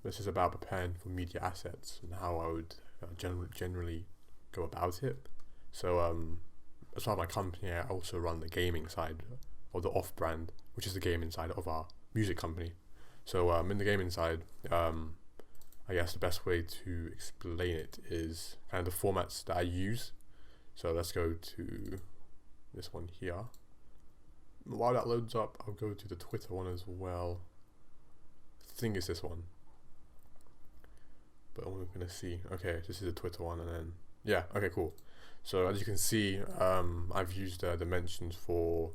This is about preparing for media assets and how I would generally go about it. So as part of my company, I also run the gaming side of the off-brand, which is the gaming side of our music company. So in the gaming side, I guess the best way to explain it is kind of the formats that I use. So let's go to this one here. While that loads up, I'll go to the Twitter one as well. I think it's this one, but we're gonna see. Okay, this is the Twitter one, and then yeah, okay, cool. So as you can see, I've used the dimensions for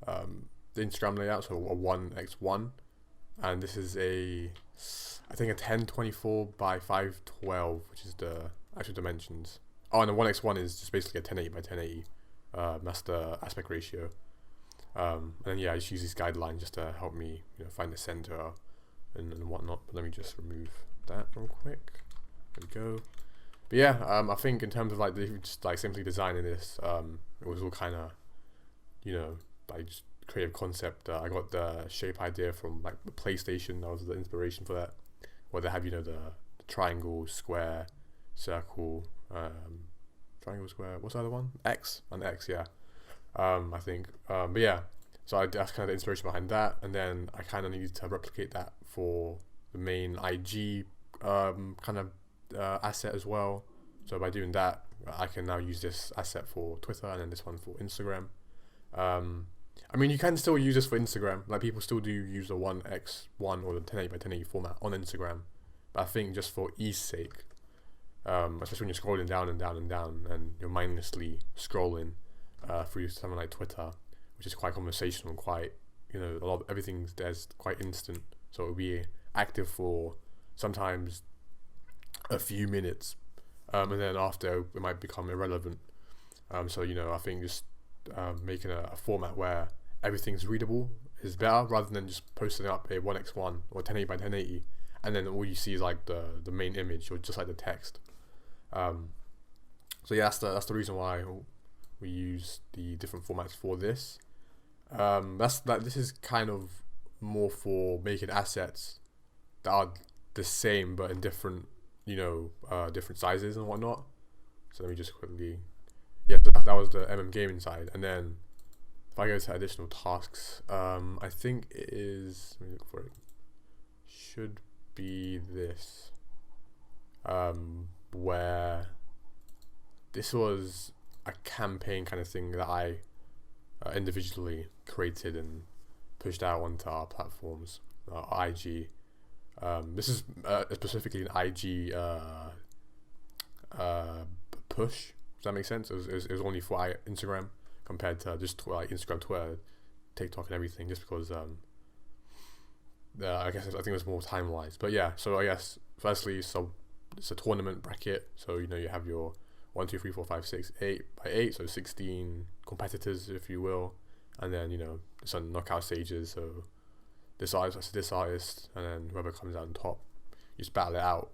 the Instagram layout, so a 1x1, and this is I think a 1024 by 512, which is the actual dimensions. Oh, and the 1x1 is just basically a 1080 by 1080. That's the aspect ratio. And then yeah, I just use these guidelines just to help me, find the center and whatnot. But let me just remove that real quick. There we go. But yeah, I think in terms of just simply designing this, it was all kind of, just creative concept. I got the shape idea from the PlayStation. That was the inspiration for that. Where they have the triangle, square, circle, triangle, square. What's the other one? X, an X, yeah. I think. But yeah, so that's kind of the inspiration behind that, and then I kind of needed to replicate that for the main IG kind of asset as well. So by doing that, I can now use this asset for Twitter and then this one for Instagram. I mean, you can still use this for Instagram. People still do use the 1x1 or the 1080 by 1080 format on Instagram. But I think just for ease sake, especially when you're scrolling down and down and down and you're mindlessly scrolling through something like Twitter, which is quite conversational and quite, everything there's quite instant. So it'll be active for sometimes a few minutes, and then after it might become irrelevant. So I think just making a format where everything's readable is better, rather than just posting up a 1x1 or 1080 by 1080 and then all you see is the main image or just the text. So yeah, that's the reason why we use the different formats for this. This is kind of more for making assets that are the same but in different different sizes and whatnot. So let me just quickly, so that was the gaming side. And then if I go to additional tasks, I think it is, let me look for it, should be this, where this was a campaign kind of thing that I individually created and pushed out onto our platforms, IG. This is specifically an IG push. Does that make sense? It was only for Instagram compared to just Instagram, Twitter, TikTok, and everything. Just because I think it was more time wise. But yeah, so I guess firstly, so it's a tournament bracket. So you have your 1, 2, 3, 4, 5, 6, 8 by 8, so 16 competitors, if you will, and then it's on knockout stages. So this artist, and then whoever comes out on top, you just battle it out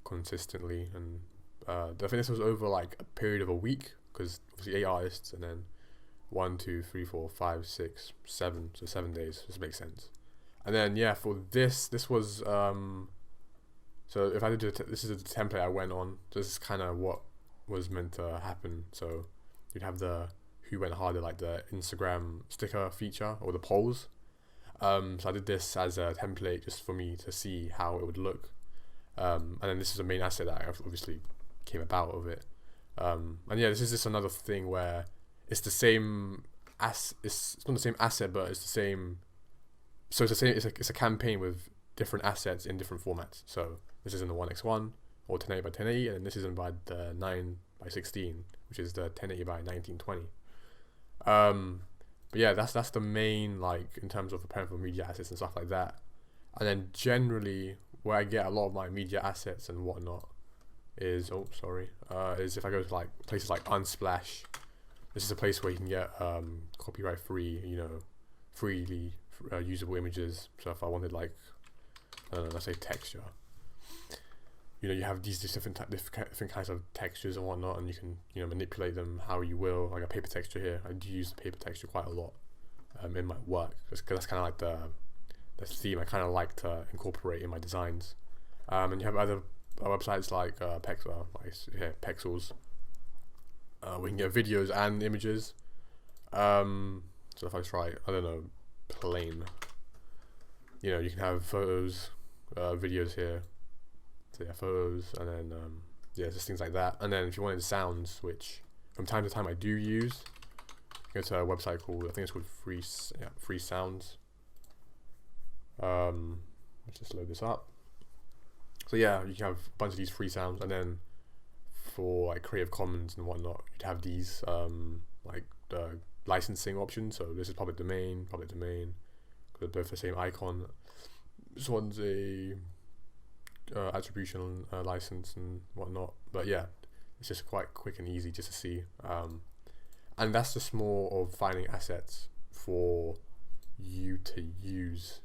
consistently. And I think this was over a period of a week, because obviously 8 artists, and then 1, 2, 3, 4, 5, 6, 7, so 7 days. This makes sense. And then yeah, for this was so if I did this is the template I went on. This is kind of what was meant to happen. So you'd have the who went harder, the Instagram sticker feature or the polls. So I did this as a template just for me to see how it would look. And then this is the main asset that I obviously came about of it. And yeah, this is just another thing where it's the same it's not the same asset, but it's the same. So it's the same. It's a campaign with different assets in different formats. So this is in the 1x1 or 1080 by 1080, and this is in by the 9 by 16, which is the 1080 by 1920. But yeah, that's the main in terms of preparing for media assets and stuff like that. And then generally where I get a lot of my media assets and whatnot is is if I go to places like Unsplash. This is a place where you can get copyright free, freely usable images. So if I wanted let's say texture, you have these different kinds of textures and whatnot, and you can manipulate them how you will. Like a paper texture here, I do use the paper texture quite a lot in my work, because that's kind of the theme I kind of like to incorporate in my designs. And you have other websites like Pexels. We can get videos and images. So if I try, I don't know, plain, you can have photos, videos here. So yeah, photos, and then just things like that. And then if you wanted sounds, which from time to time I do use, go to a website called, I think it's called Free Sounds. Let's just load this up. So yeah, you can have a bunch of these free sounds, and then for like Creative Commons and whatnot, you'd have these like the licensing options. So this is public domain, because they're both the same icon. This one's a attribution license and whatnot, but yeah, it's just quite quick and easy just to see. And that's just more of finding assets for you to use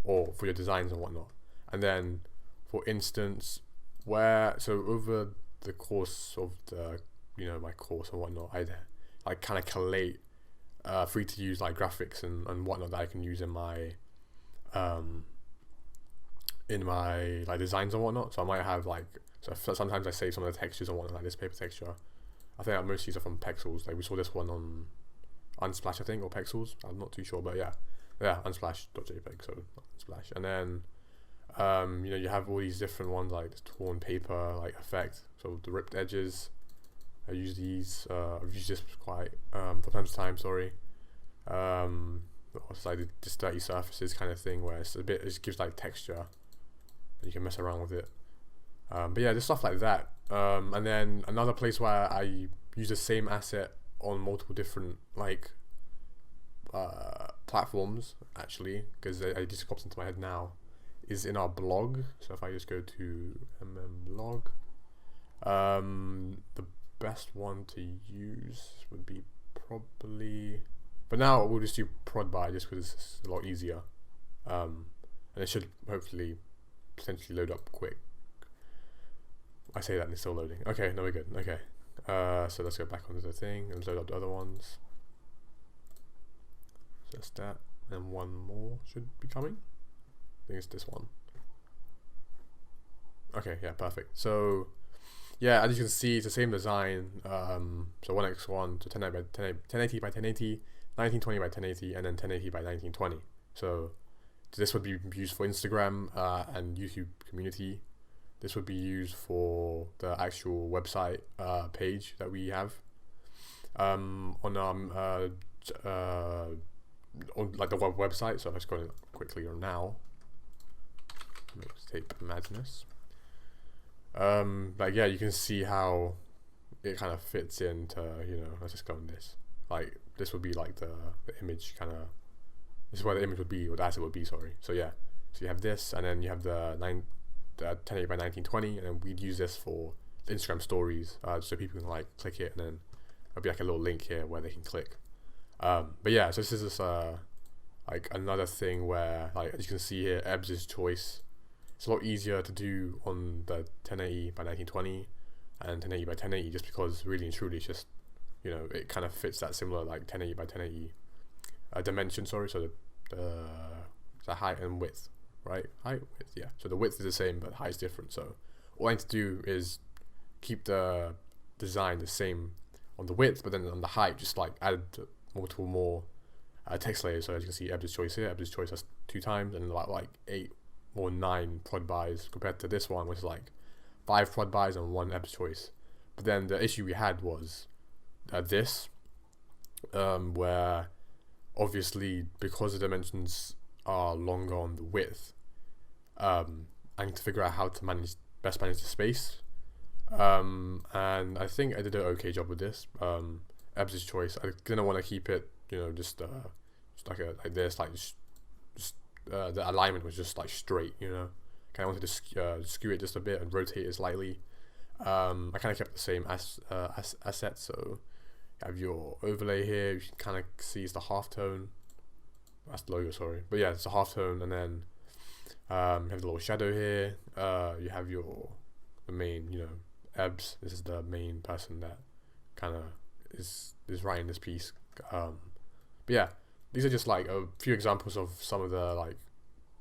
or for your designs and whatnot. And then, for instance, over the course of the my course and whatnot, I kind of collate free to use like graphics and whatnot that I can use in my like designs and whatnot. So I might have sometimes I save some of the textures and whatnot, like this paper texture. I think most of these are from Pexels. Like we saw this one on Unsplash, I think, or Pexels. I'm not too sure, but yeah, unsplash.jpg, so Unsplash. And then you have all these different ones like the torn paper like effect. So the ripped edges, I use these. I've used this quite from time to time. Sorry. It's like just dirty surfaces kind of thing, where it just gives like texture, and you can mess around with it. But yeah, just stuff like that. And then another place where I use the same asset on multiple different like platforms, actually, because it just pops into my head now, is in our blog. So if I just go to blog, the best one to use would be probably, but now we'll just do ProdBuy just because it's a lot easier, and it should hopefully potentially load up quick. I say that and it's still loading. Okay, no, we're good. Okay, so let's go back onto the thing and load up the other ones. So that's that, and one more should be coming. I think it's this one. Okay, yeah, perfect. So yeah, as you can see, it's the same design. So 1x1 to 1080 by 1080, 1920 by 1080, and then 1080 by 1920. So this would be used for Instagram and YouTube community. This would be used for the actual website page that we have on like the website. So let's go quickly on now. Mixtape Madness. Like yeah, you can see how it kind of fits into, let's just go on this. Like this would be like the image kind of. This is where the image would be, or the asset would be. Sorry. So yeah, so you have this, and then you have the 1080 by 1920, and then we'd use this for the Instagram stories, so people can like click it, and then there'll be like a little link here where they can click. But yeah, so this is just like another thing where, like, as you can see here, Ebbs' choice. It's a lot easier to do on the 1080 by 1920 and 1080 by 1080, just because really and truly it's just, it kind of fits that similar like 1080 by 1080 dimension. Sorry, so the height and width. Right, height, width, yeah. So the width is the same, but the height is different. So all I need to do is keep the design the same on the width, but then on the height, just like add multiple more text layers. So as you can see, Ebbs' choice here. Ebbs' choice has 2 times, and like 8 or 9 prod buys compared to this one, which is like 5 prod buys and 1 Ebbs' choice. But then the issue we had was this, where obviously because the dimensions are longer on the width, I need to figure out how to best manage the space, and I think I did an okay job with this. Ebbs' choice, I didn't want to keep it, just like this, like just the alignment was just like straight, kind of wanted to skew it just a bit and rotate it slightly. I kind of kept the same asset, so you have your overlay here. You can kind of see it's the halftone. That's the logo, sorry, but yeah, it's a halftone, and then you have the little shadow here. You have the main, Ebbs. This is the main person that kind of is writing this piece. But yeah, these are just like a few examples of some of the like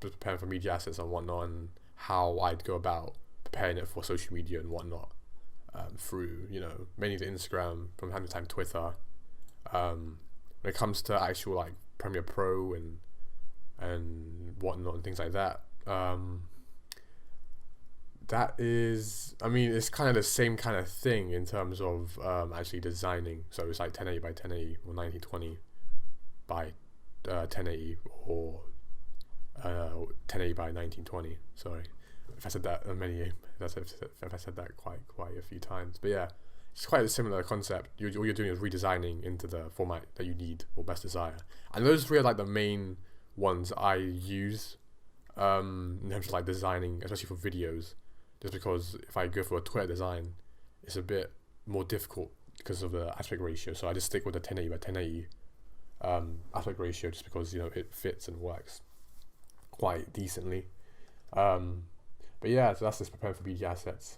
preparing for media assets and whatnot, and how I'd go about preparing it for social media and whatnot, through, mainly the Instagram, from time to time Twitter. When it comes to actual like Premiere Pro and whatnot and things like that, that is, I mean, it's kind of the same kind of thing in terms of actually designing. So it's like 1080 by 1080 or 1920 by 1080 or 1080 by 1920. Sorry if I said that if I said that quite a few times, but yeah, it's quite a similar concept. All you're doing is redesigning into the format that you need or best desire, and those three are like the main ones I use in terms of like designing, especially for videos. Just because if I go for a Twitter design, it's a bit more difficult because of the aspect ratio. So I just stick with the 1080 by 1080 aspect ratio, just because it fits and works quite decently. But yeah, so that's just preparing for media assets.